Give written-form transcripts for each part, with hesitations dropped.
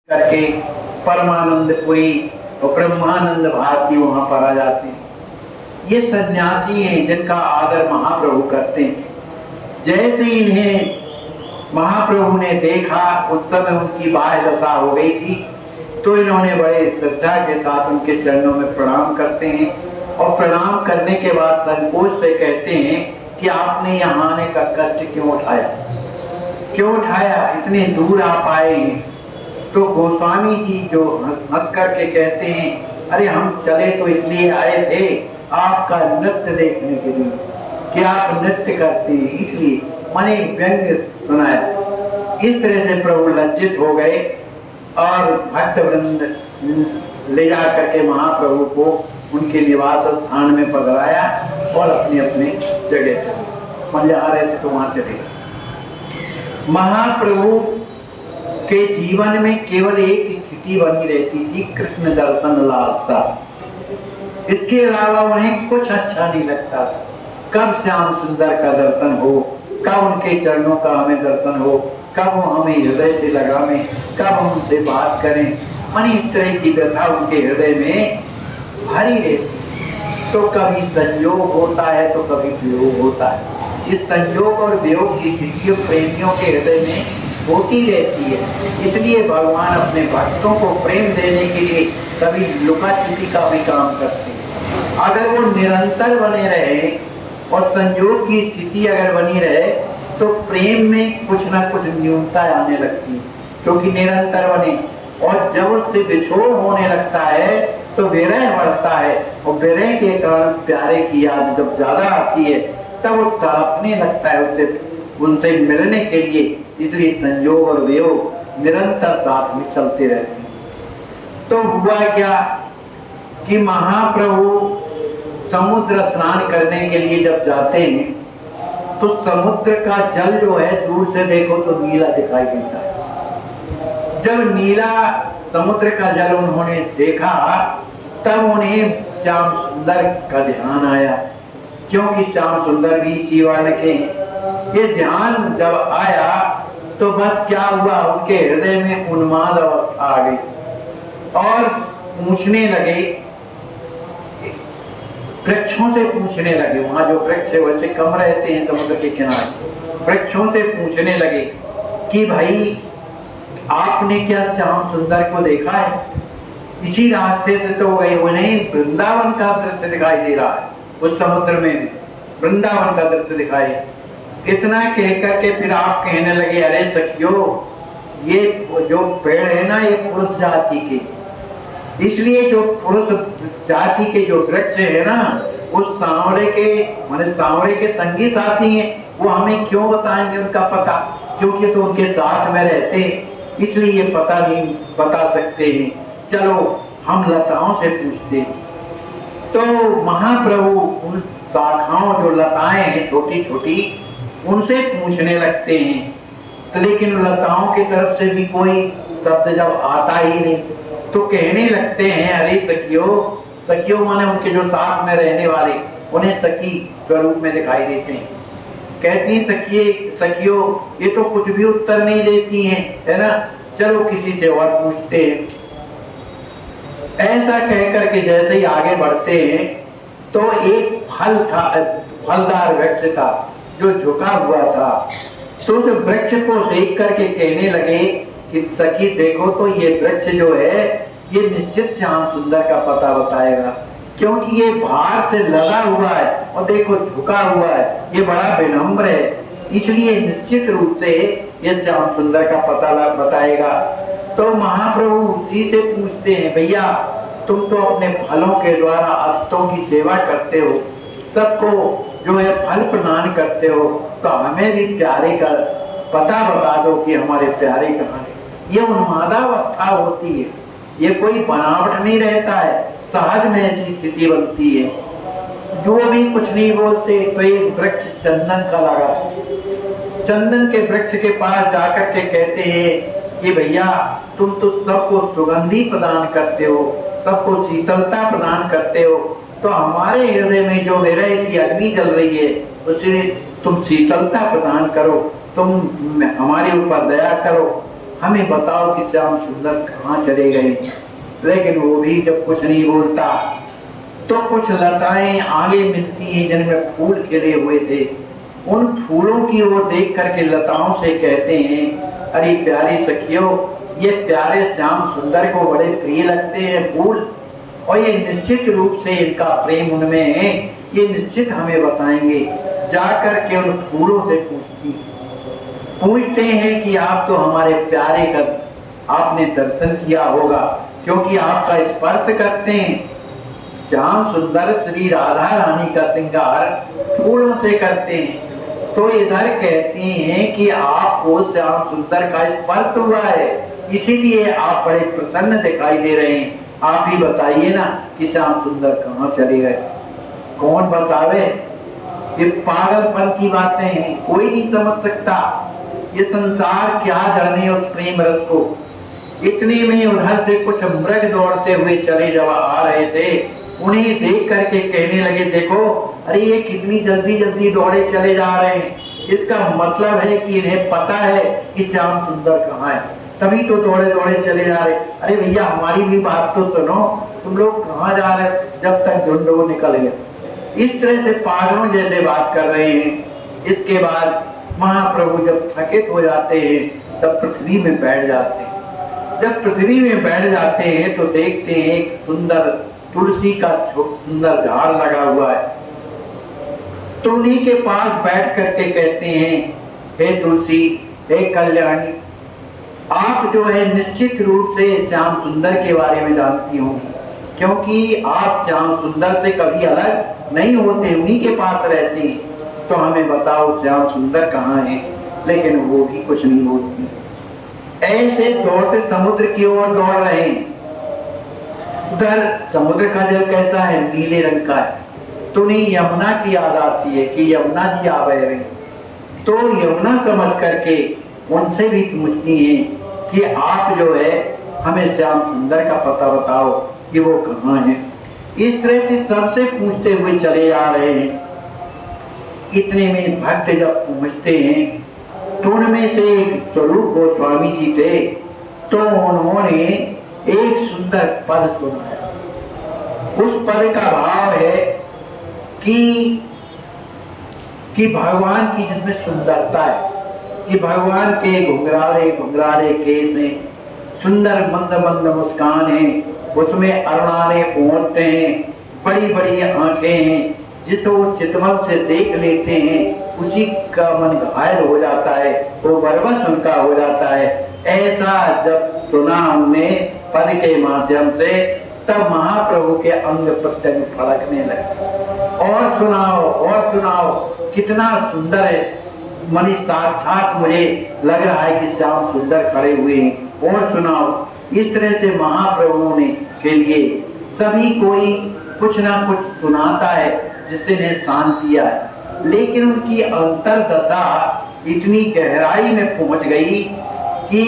करके परमानंदपुरी और ब्रह्मानंद भारती वहां पर आ जाते हैं। ये सन्यासी हैं जिनका आदर महाप्रभु करते हैं। जैसे इन्हें महाप्रभु ने देखा, उस समय उनकी बाह्य दशा हो गई थी, तो इन्होंने बड़े श्रद्धा के साथ उनके चरणों में प्रणाम करते हैं और प्रणाम करने के बाद संकोच से कहते हैं कि आपने यहाँ आने का कष्ट क्यों उठाया, क्यों उठाया, इतने दूर आप आए हैं। तो गोस्वामी जी जो हंस करके कहते हैं, अरे हम चले तो इसलिए आए थे आपका नृत्य देखने के लिए, कि आप नृत्य करते हैं, इसलिए मैंने व्यंग्य सुनाया। इस तरह से प्रभु लज्जित हो गए और भक्त वृंद ले जा करके महाप्रभु को उनके निवास स्थान में पधराया और अपने अपने जगह चले। वहां जा रहे थे तो वहां चले। महाप्रभु के जीवन में केवल एक स्थिति बनी रहती थी, कृष्ण दर्शन लालसा। इसके अलावा उन्हें कुछ अच्छा नहीं लगता था। कब श्याम सुंदर का दर्शन हो, कब उनके चरणों का हमें दर्शन हो, कब वो हमें हृदय से लगावें, कब हम उनसे बात करें। मन इस तरह की व्यथा उनके हृदय में भरी रहती। तो कभी संयोग होता है तो कभी वियोग होता है। इस संयोग और वियोग की स्थिति प्रेमियों के हृदय में होती रहती है। इसलिए भगवान अपने भक्तों को प्रेम देने के लिए कभी लुका छिपी का भी काम करते हैं। अगर वो निरंतर बने रहे और संयोग की स्थिति अगर बनी रहे तो प्रेम में कुछ ना कुछ न्यूनता आने लगती है, क्योंकि निरंतर बने। और जब उससे विछोड़ होने लगता है तो विरह बढ़ता है, और विरह के कारण प्यारे की याद जब ज्यादा आती है तब वो तड़पने लगता है उनसे मिलने के लिए। इसलिए संयोग और वियोग निरंतर साथ में चलते रहते हैं। तो हुआ क्या कि महाप्रभु समुद्र स्नान करने के लिए जब जाते हैं तो समुद्र का जल जो है दूर से देखो तो नीला दिखाई देता है। जब नीला समुद्र का जल उन्होंने देखा तब उन्हें श्याम सुंदर का ध्यान आया, क्योंकि श्याम सुंदर भी इसी वर्ण के हैं। ये ध्यान जब आया तो बस क्या हुआ, उनके हृदय में उन्माद अवस्था आ गई और पूछने लगे, वृक्षों से पूछने लगे। वहां जो वृक्ष है वैसे कम रहते हैं समुद्र के किनारे। वृक्षों से पूछने लगे कि भाई आपने क्या श्याम सुंदर को देखा है? इसी रास्ते से तो गए, उन्हें वृंदावन का दृश्य दिखाई दे रहा है। उस समुद्र में वृंदावन का दृश्य दिखाई। इतना कहकर के फिर आप कहने लगे, अरे सखियो, ये जो पेड़ है ना ये पुरुष जाति के, इसलिए जो पुरुष जाति के जो वृक्ष है ना उस सांवरे के माने सांवरे के संगी साथी हैं, वो हमें क्यों बताएंगे उनका पता, क्योंकि तो उनके साथ में रहते, इसलिए ये पता नहीं बता सकते हैं। चलो हम लताओं से पूछते। तो महाप्रभु उन शाखाओं जो लताएं हैं छोटी छोटी उनसे पूछने लगते हैं, तो लेकिन लताओं की तरफ से भी कोई शब्द जब आता ही नहीं तो कहने लगते हैं, अरे सखियो, सखियो माने उनके जो साथ में रहने वाले उन्हें सखी स्वरूप में दिखाई देते हैं। कहती सखियो ये तो कुछ भी उत्तर नहीं देती हैं, है ना, चलो किसी से और पूछते हैं। ऐसा कहकर के जैसे ही आगे बढ़ते हैं तो एक फलदार वृक्ष था जो झुका हुआ था। तो उस वृक्ष को देख करके कहने लगे कि सखी देखो तो ये वृक्ष जो है ये निश्चित श्याम सुंदर का पता बताएगा, क्योंकि ये बाहर से लगा हुआ है और देखो झुका हुआ है, ये बड़ा विनम्र है, इसलिए निश्चित रूप से ये श्याम सुंदर का पता बताएगा। तो महाप्रभु उसी से पूछते हैं, भैया तुम तो अपने फलों के द्वारा अस्तों की सेवा करते हो, सबको जो है फल प्रदान करते हो, तो हमें भी प्यारे का पता बता दो कि हमारे प्यारे कहाँ है। ये उन्मादावस्था होती है, ये कोई बनावट नहीं रहता है, सहज में ऐसी स्थिति बनती है। जो भी कुछ नहीं बोलते तो एक वृक्ष चंदन का लगा, चंदन के वृक्ष के पास जाकर के कहते हैं कि भैया तुम तो सबको सुगंधी प्रदान करते हो, सबको शीतलता प्रदान करते हो, तो हमारे हृदय में जो विरह की अग्नि जल रही है उसे तुम शीतलता प्रदान करो, तुम हमारे ऊपर दया करो। हमें बताओ कि श्याम सुंदर कहाँ चले गए। लेकिन वो भी जब कुछ नहीं बोलता तो कुछ लताएं आगे मिलती हैं जिनमें फूल खिले हुए थे। उन फूलों की ओर देख करके लताओं से कहते हैं, अरे प्यारी सखियों, ये प्यारे श्याम सुंदर को बड़े प्रिय लगते हैं फूल, और ये निश्चित रूप से इनका प्रेम उनमें है, ये निश्चित हमें बताएंगे। जाकर के उन फूलों से पूछते हैं कि आप तो हमारे प्यारे का आपने दर्शन किया होगा, क्योंकि आपका स्पर्श करते हैं। श्याम सुंदर श्री राधा रानी का श्रृंगार फूलों से करते हैं, तो इधर कहते हैं कि आपको श्याम सुंदर का स्पर्श हुआ है, इसीलिए आप बड़े प्रसन्न दिखाई दे रहे हैं। आप ही बताइए ना कि श्याम सुंदर कहाँ चले गए। कौन बतावे? ये पागलपन की बातें हैं, कोई नहीं समझ सकता। ये संसार क्या जाने उस प्रेम रस को। इतने में उधर से कुछ मृग दौड़ते हुए चले जब आ रहे थे, उन्हें देख करके कहने लगे, देखो अरे ये कितनी जल्दी जल्दी दौड़े चले जा रहे हैं, इसका मतलब है कि इन्हें पता है कि श्याम सुंदर कहाँ है, तभी तो दौड़े दौड़े चले जा रहे। अरे भैया हमारी भी बात तो सुनो, तुम लोग कहाँ जा रहे, जब तक झुंड वो निकल गया। इस तरह से पागलों जैसे बात कर रहे हैं। इसके बाद महाप्रभु जब थकित हो जाते हैं तब पृथ्वी में बैठ जाते हैं। जब पृथ्वी में बैठ जाते हैं तो देखते हैं एक सुंदर तुलसी का सुंदर झाड़ लगा हुआ है। तो उन्हीं के पास बैठ करके कहते हैं, हे तुलसी, हे कल्याणी, आप जो है निश्चित रूप से श्याम सुंदर के बारे में जानती होंगी, क्योंकि आप श्याम सुंदर से कभी अलग नहीं होते, उन्हीं के पास रहते हैं। तो हमें बताओ श्याम सुंदर कहाँ है। लेकिन वो भी कुछ नहीं बोलती। ऐसे दौड़ते समुद्र की ओर दौड़ रहे हैं। उधर समुद्र का जल कैसा है? नीले रंग का है। तो नहीं यमुना की याद आती है कि यमुना जी आ गए। तो यमुना समझ करके उनसे भी पूछती है कि आप जो है हमें श्याम सुंदर का पता बताओ कि वो कहाँ है। इस तरह से सबसे पूछते हुए चले आ रहे हैं। इतने में भक्त जब पहुंचते हैं तो उनमें से एक स्वरूप गोस्वामी जी थे, तो उन्होंने एक सुंदर पद सुनाया। उस पद का भाव है कि भगवान की जिसमें सुंदरता है, कि भगवान के घुंघराले घुंघराले केस हैं, सुंदर मंद मंद मुस्कान है, उसमें अरुणारे ओंठ हैं, बड़ी बड़ी आंखें हैं, जिसे वो चितवन से देख लेते हैं उसी का मन घायल हो जाता है, वो बरबस उनका हो जाता है। ऐसा जब सुना हमने पद के माध्यम से, तब महाप्रभु के अंग प्रत्यंग फड़कने लगे। और सुनाओ, कितना सुंदर है। मनी साक्षात मुझे लग रहा है कि श्याम सुंदर खड़े हुए हैं, और सुनाओ। इस तरह से महाप्रभु ने के लिए सभी कोई कुछ ना कुछ सुनाता है जिससे ने शांति आए। लेकिन उनकी अंतरदशा इतनी गहराई में पहुंच गई कि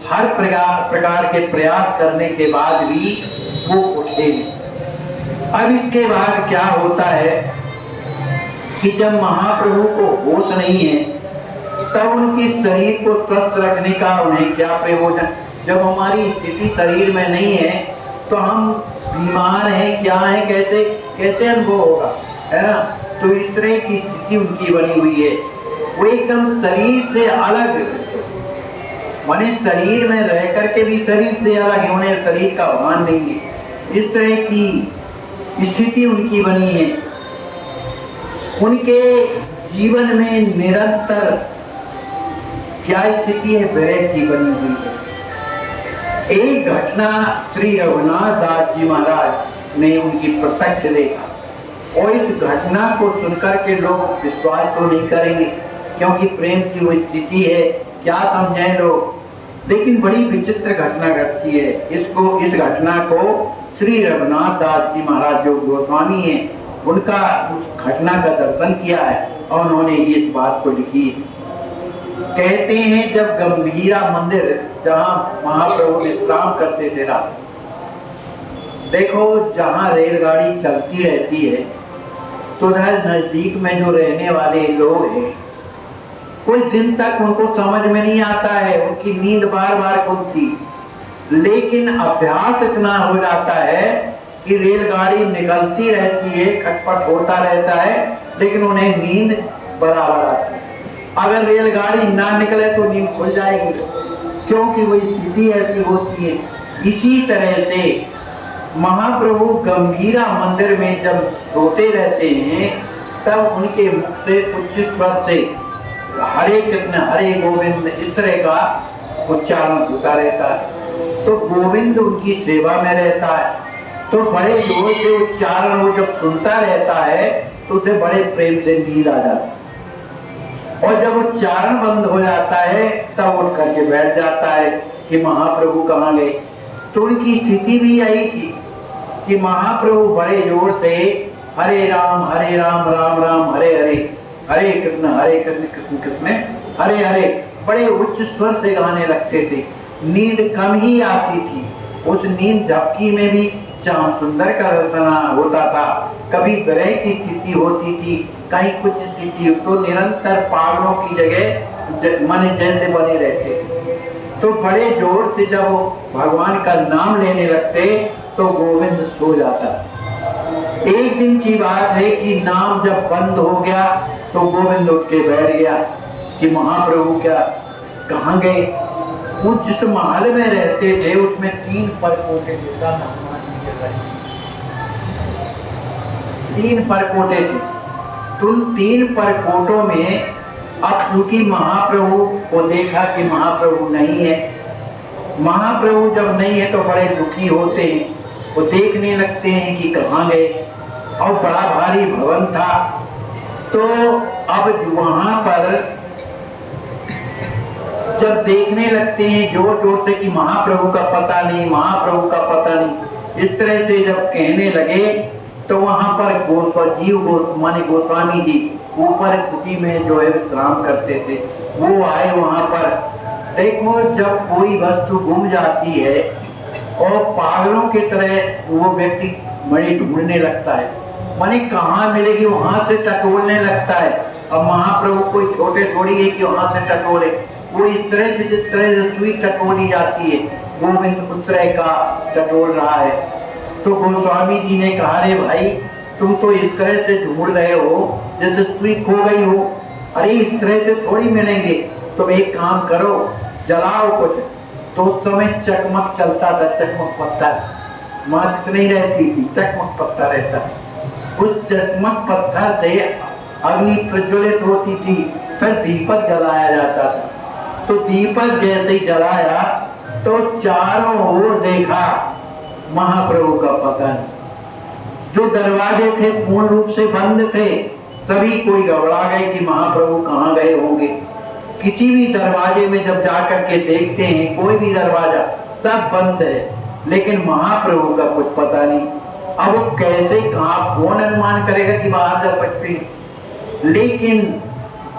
हर प्रकार के प्रयास करने के बाद भी वो उठे नहीं। अब इसके बाद क्या होता है कि जब महाप्रभु को होश नहीं है तब उनकी शरीर को स्वस्थ रखने का उन्हें क्या प्रयोजन। जब हमारी स्थिति शरीर में नहीं है तो हम बीमार हैं, क्या है, कैसे अनुभव होगा, है ना। तो इस तरह की स्थिति उनकी बनी हुई है। वो एकदम शरीर से अलग, माने शरीर में रह करके भी शरीर से अलग है, उन्हें शरीर का भान नहीं है। इस तरह की स्थिति उनकी बनी है। उनके जीवन में निरंतर क्या स्थिति है? विरह की बनी हुई है। एक घटना श्री रघुनाथ दास जी महाराज ने उनकी प्रत्यक्ष देखा, और इस घटना को सुनकर के लोग विश्वास तो नहीं करेंगे, क्योंकि प्रेम की वो स्थिति है, क्या समझें लोग। लेकिन बड़ी विचित्र घटना घटती है। इस घटना को श्री रघुनाथ दास जी महाराज जो गोस्वामी है, उनका उस घटना का दर्शन किया है और उन्होंने इस बात को लिखी। कहते हैं जब गंभीरा मंदिर जहाँ महाप्रभु विश्राम करते थे रात, देखो जहाँ रेलगाड़ी चलती रहती है तो उधर नजदीक में जो रहने वाले लोग हैं कुछ दिन तक उनको समझ में नहीं आता है, उनकी नींद बार बार खुलती, लेकिन अभ्यास इतना हो जाता है कि रेलगाड़ी निकलती रहती है, खटपट होता रहता है, लेकिन उन्हें नींद बराबर आती है। अगर रेलगाड़ी ना निकले तो नींद खुल जाएगी, क्योंकि वो स्थिति ऐसी होती है। इसी तरह से महाप्रभु गंभीरा मंदिर में जब सोते रहते हैं, तब उनके मुख से उच्च स्वर से हरे कृष्ण हरे गोविंद इस तरह का उच्चारण होता रहता है। तो गोविंद उनकी सेवा में रहता है, तो बड़े जोर से उच्चारण वो जब सुनता रहता है तो उसे बड़े प्रेम से नींद आ जाती है, और जब उच्चारण बंद हो जाता है तब उठ करके बैठ जाता है कि महाप्रभु कहाँ गए। तो उनकी स्थिति भी यही थी कि महाप्रभु बड़े जोर से हरे राम राम राम हरे हरे, हरे कृष्ण कृष्ण कृष्ण हरे हरे बड़े उच्च स्वर से गाने लगते थे। नींद कम ही आती थी। उस नींद झपकी में भी श्याम सुंदर का रचना होता था, कभी ग्रह की स्थिति होती थी, कहीं कुछ स्थिति, तो निरंतर पागलों की जगह मन जैसे बने रहते थे। तो बड़े जोर से जब भगवान का नाम लेने लगते तो गोविंद सो जाता। एक दिन की बात है कि नाम जब बंद हो गया तो गोविंद उठ के बैठ गया कि महाप्रभु क्या कहाँ गए। वो जिस महल में रहते थे उसमें 3 परकोटे थे, 3 परकोटे थे। तो उन 3 परकोटों में अब चूंकि महाप्रभु को देखा कि महाप्रभु नहीं है, महाप्रभु जब नहीं है तो बड़े दुखी होते हैं, वो देखने लगते हैं कि कहाँ गए, और बड़ा भारी भवन था। तो अब वहां पर जब देखने लगते हैं जोर जोर से कि महाप्रभु का पता नहीं, महाप्रभु का पता नहीं, इस तरह से जब कहने लगे तो वहां पर गोस्वामी जी ऊपर कुटी में जो है विश्राम करते थे, वो आए वहां पर। देखो जब कोई वस्तु गुम जाती है और पागलों की तरह वो व्यक्ति बड़ी ढूंढने लगता है, माने कहाँ मिलेगी वहां से टटोलने लगता है। अब महाप्रभु कोई छोटे थोड़ी है कि वहां से टटोले, वो इस तरह से जिस तरह से सुई टटोली जाती है, गोविंद उस तरह का टटोल रहा है। तो गोस्वामी जी ने कहा, रे भाई तुम तो इस तरह से ढूंढ रहे हो जैसे सुई खो गई हो, अरे इस तरह से थोड़ी मिलेंगे, तुम एक काम करो जलाओ कुछ। तो उस समय चकमक चलता था, चकमक पत्थर, माचिस नहीं रहती थी, चकमक पत्थर रहता। उस चकमक पत्थर से अग्नि प्रज्वलित होती थी, फिर दीपक जलाया जाता था। तो दीपक जैसे ही जलाया तो चारों ओर देखा, महाप्रभु का पता नहीं। जो दरवाजे थे पूर्ण रूप से बंद थे, सभी कोई घबरा गए कि महाप्रभु कहाँ गए होंगे। किसी भी दरवाजे में जब जाकर के देखते हैं, कोई भी दरवाजा सब बंद है, लेकिन महाप्रभु का कुछ पता नहीं। अब वो कैसे कहाँ, कौन अनुमान करेगा कि बाहर जा सकते हैं। लेकिन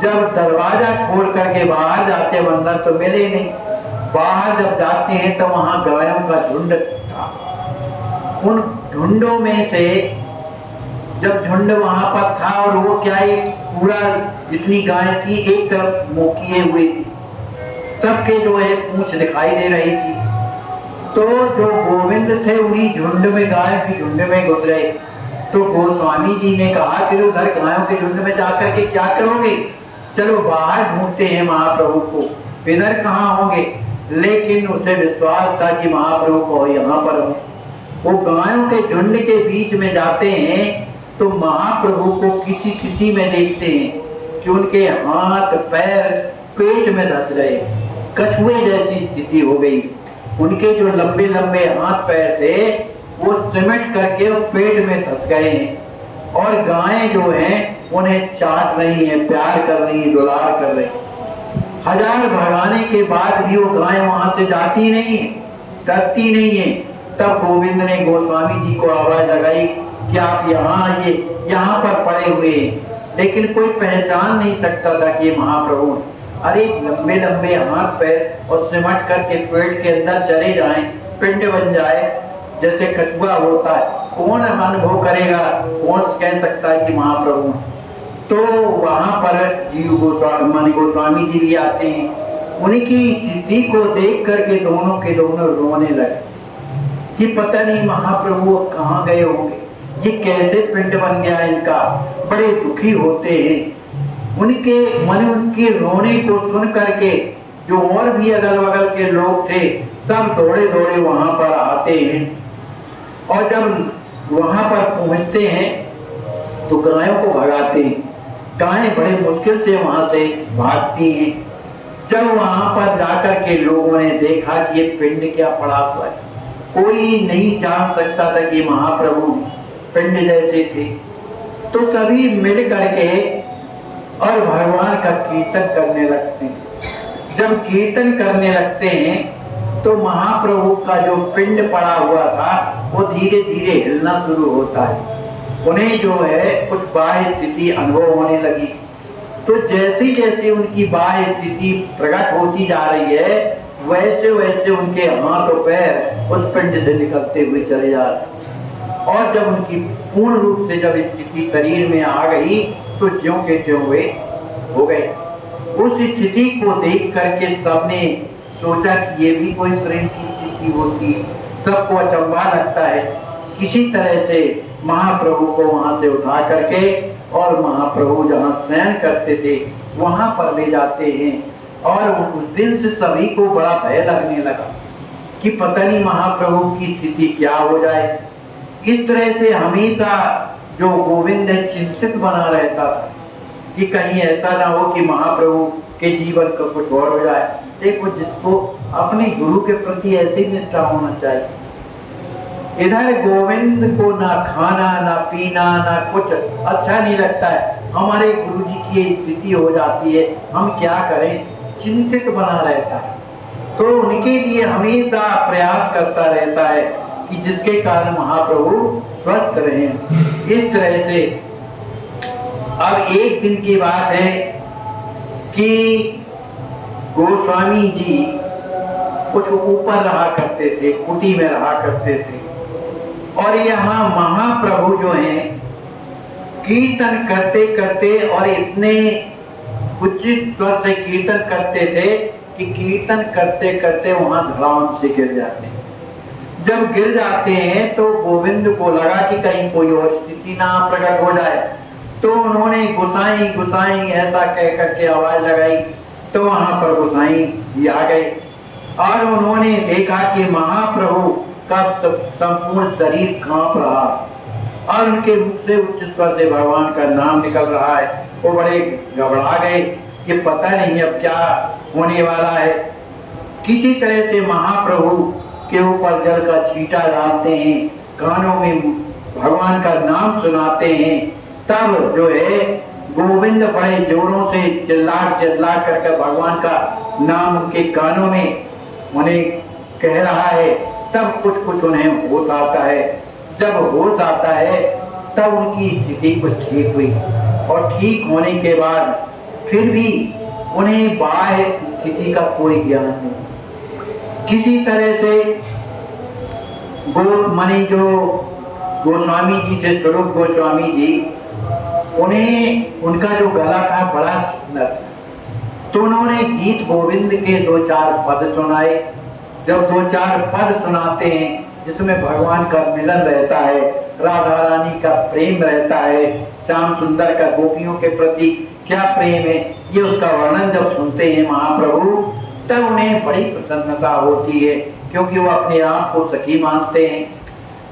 जब दरवाजा खोल करके बाहर जाते बंदा तो मिले नहीं। बाहर जब जाते हैं तो वहां गायों का झुंड था। उन झुंडों में से जब झुंड वहां पर था, और वो क्या एक पूरा जितनी गाय थी एक तरफ मुंह किए हुए थी, सबके जो है पूंछ दिखाई दे रही थी। तो जो गोविंद थे उन्हीं झुंड में, गाय की झुंड में घुस रहे। तो गोस्वामी जी ने कहा कि उधर गायों के झुंड में जाकर के क्या करोगे, चलो बाहर ढूंढते हैं महाप्रभु को, इधर कहाँ होंगे। लेकिन उसे विश्वास था कि महाप्रभु को यहाँ पर हो। वो गायों के झुंड के बीच में जाते हैं तो महाप्रभु को किसी किसी में देखते हैं कि उनके हाथ पैर पेट में धंस गए, कछुए जैसी स्थिति हो गई। उनके जो लंबे लंबे हाथ पैर थे वो सिमट करके पेट में धंस गए हैं, और गायें जो हैं उन्हें चाट रही हैं, प्यार कर रही हैं, दुलार कर रही हैं। हजार भगाने के बाद भी वो गाय वहां से जाती नहीं है, डरती नहीं है। तब गोविंद ने गोस्वामी जी को आवाज लगाई कि आप यहाँ आइए, यहाँ पर पड़े हुए हैं। लेकिन कोई पहचान नहीं सकता था कि महाप्रभु। अरे लंबे लंबे हाथ पैर और सिमट करके पेट के अंदर चले जाएं, पिंड बन जाए जैसे कछुआ होता है, कौन अनुभव करेगा, कौन कह सकता है कि महाप्रभु। तो वहां पर जीव गोस्वामी जी भी आते हैं। उनकी स्थिति को देख करके दोनों के दोनों रोने लगे कि पता नहीं महाप्रभु कहाँ गए होंगे, ये कैसे पिंड बन गया इनका। बड़े दुखी होते हैं। उनके मन उनके रोने को सुन करके जो और भी अगल बगल के लोग थे सब दौड़े दौड़े वहां पर आते हैं। और जब वहां पर पहुंचते हैं तो गायों को भगाते हैं। गायें बड़े मुश्किल से वहां से भागती हैं। जब वहां पर जाकर के लोगों ने देखा कि ये पिंड क्या पड़ा हुआ है, कोई नहीं जान सकता था कि महाप्रभु पिंड जैसे थे, तो सभी मिल करके और भगवान का कीर्तन करने लगते हैं। जब कीर्तन करने लगते हैं तो महाप्रभु का जो पिंड पड़ा हुआ था वो धीरे धीरे हिलना शुरू होता है। उन्हें जो है कुछ बाह्य स्थिति अनुभव होने लगी। तो जैसे जैसे उनकी बाह्य स्थिति प्रकट होती जा रही है वैसे वैसे उनके हाथ और पैर उस पिंड से निकलते हुए चले जा रहे। और जब उनकी पूर्ण रूप से जब स्थिति शरीर में आ गई तो ज्यों के त्यों वे हो गए। उस स्थिति को देख करके सबने सोचा कि ये भी कोई प्रेम की स्थिति होती है। सबको अचंभा लगता है। किसी तरह से महाप्रभु को वहां से उठा करके और महाप्रभु जहाँ शयन करते थे वहां पर ले जाते हैं। और उस दिन से सभी को बड़ा भय लगने लगा कि पता नहीं महाप्रभु की स्थिति क्या हो जाए। इस तरह से हमेशा जो गोविंद चिंतित बना रहता था कि कहीं ऐसा ना हो कि महाप्रभु के जीवन का कुछ और हो जाए। देखो, जिसको अपने गुरु के प्रति ऐसी निष्ठा होना चाहिए। इधर गोविंद को ना खाना ना पीना ना कुछ अच्छा नहीं लगता है। हमारे गुरु जी की स्थिति हो जाती है, हम क्या करें, चिंतित बना रहता है। तो उनके लिए हमेशा प्रयास करता रहता है कि जिसके कारण महाप्रभु स्वस्थ रहें। इस तरह से अब एक दिन की बात है कि गोस्वामी जी कुछ ऊपर रहा करते थे, कुटी में रहा करते थे। और यहाँ महाप्रभु जो हैं कीर्तन करते करते और इतने उचित स्वर से कीर्तन करते थे कि कीर्तन करते करते वहां धड़ाम से गिर जाते हैं। जब गिर जाते हैं तो गोविंद को लगा कि कहीं कोई और स्थिति ना प्रकट हो जाए। तो उन्होंने गुसाई गुसाई ऐसा कह करके आवाज लगाई। तो वहां पर गुसाई भी आ गए और उन्होंने देखा कि महाप्रभु का संपूर्ण शरीर कांप रहा और उनके मुख से उच्च स्वर से भगवान का नाम निकल रहा है। वो बड़े घबरा गए कि पता नहीं अब क्या होने वाला है। किसी तरह से महाप्रभु के ऊपर जल का छींटा डालते हैं, कानों में भगवान का नाम सुनाते हैं। तब जो है गोविंद बड़े जोरों से चिल्ला चिल्ला करके भगवान का नाम उनके कानों में उन्हें कह रहा है। तब कुछ कुछ उन्हें होश आता है। जब होश आता है तब उनकी स्थिति कुछ ठीक हुई और ठीक होने के बाद फिर भी उन्हें बाह्य स्थिति का कोई ज्ञान नहीं। किसी तरह से जो गोस्वामी जी थे, स्वरूप गोस्वामी जी, उन्हें उनका जो गला था बड़ा सुंदर था। तो उन्होंने गीत गोविंद के 2-4 पद सुनाए। जब 2-4 पद सुनाते हैं जिसमें भगवान का मिलन रहता है, राधा रानी का प्रेम रहता है, श्याम सुंदर का गोपियों के प्रति क्या प्रेम है, ये उसका वर्णन जब सुनते हैं महाप्रभु तब उन्हें बड़ी प्रसन्नता होती है। क्योंकि वो अपने आप को सखी मानते हैं।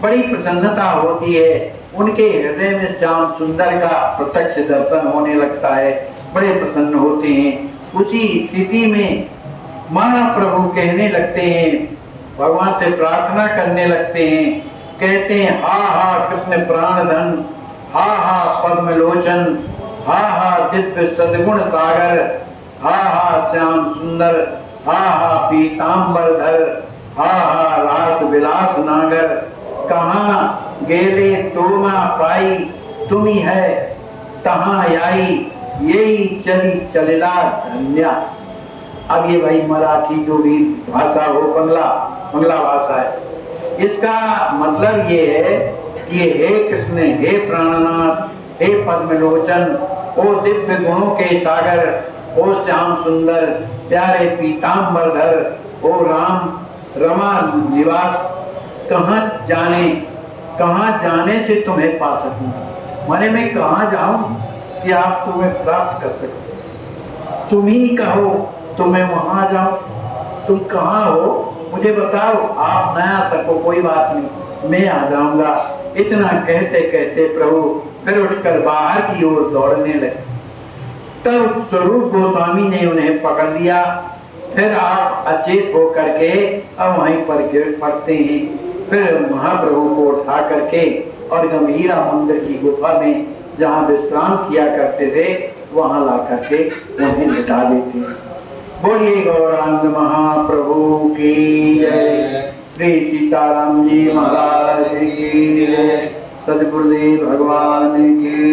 बड़ी प्रसन्नता होती है। उनके हृदय में श्याम सुंदर का प्रत्यक्ष दर्शन होने लगता है। बड़े प्रसन्न होते हैं। उसी स्थिति में महाप्रभु कहने लगते हैं, भगवान से प्रार्थना करने लगते हैं। कहते हैं, हा हा कृष्ण प्राणधन, हा हा पद्मलोचन, हा हा दिव्य सद्गुण सागर, हा हा श्याम सुंदर, हा हा पीतांबरधर, हा हा रास विलास नागर, कहाँ गेले तोमा पाई तुम्ही है तहाँ आई, यही चली चलिला धन्या। अब ये भाई मराठी जो भी भाषा हो, बंगला भाषा है। इसका मतलब ये है कि हे कृष्ण, हे प्राणनाथ, हे पद्मलोचन, ओ दिव्य गुणों के सागर, ओ श्याम सुंदर प्यारे पीताम्बरधर, ओ राम रमा निवास, कहाँ जाने से तुम्हें पा सकूं? माने मैं कहाँ जाऊं कि आप तुम्हें प्राप्त कर सको? तुम ही कहो तो मैं वहां जाऊं। तुम कहाँ हो मुझे बताओ, आप न आ सको कोई बात नहीं, मैं आ जाऊंगा। इतना कहते कहते प्रभु फिर उठकर बाहर की ओर दौड़ने लगे। तब स्वरूप गोस्वामी ने उन्हें पकड़ लिया। फिर आप अचेत होकर के अब वहीं पर गिर पड़ते हैं। फिर महाप्रभु को उठा करके और गंभीरा मंदिर की गुफा में जहाँ विश्राम किया करते थे वहां ला करके उन्हें लिटा देते हैं। बोलिए गौरांग महाप्रभु की जय, श्री सीताराम जी महाराज की जय, सद्गुरुदेव भगवान की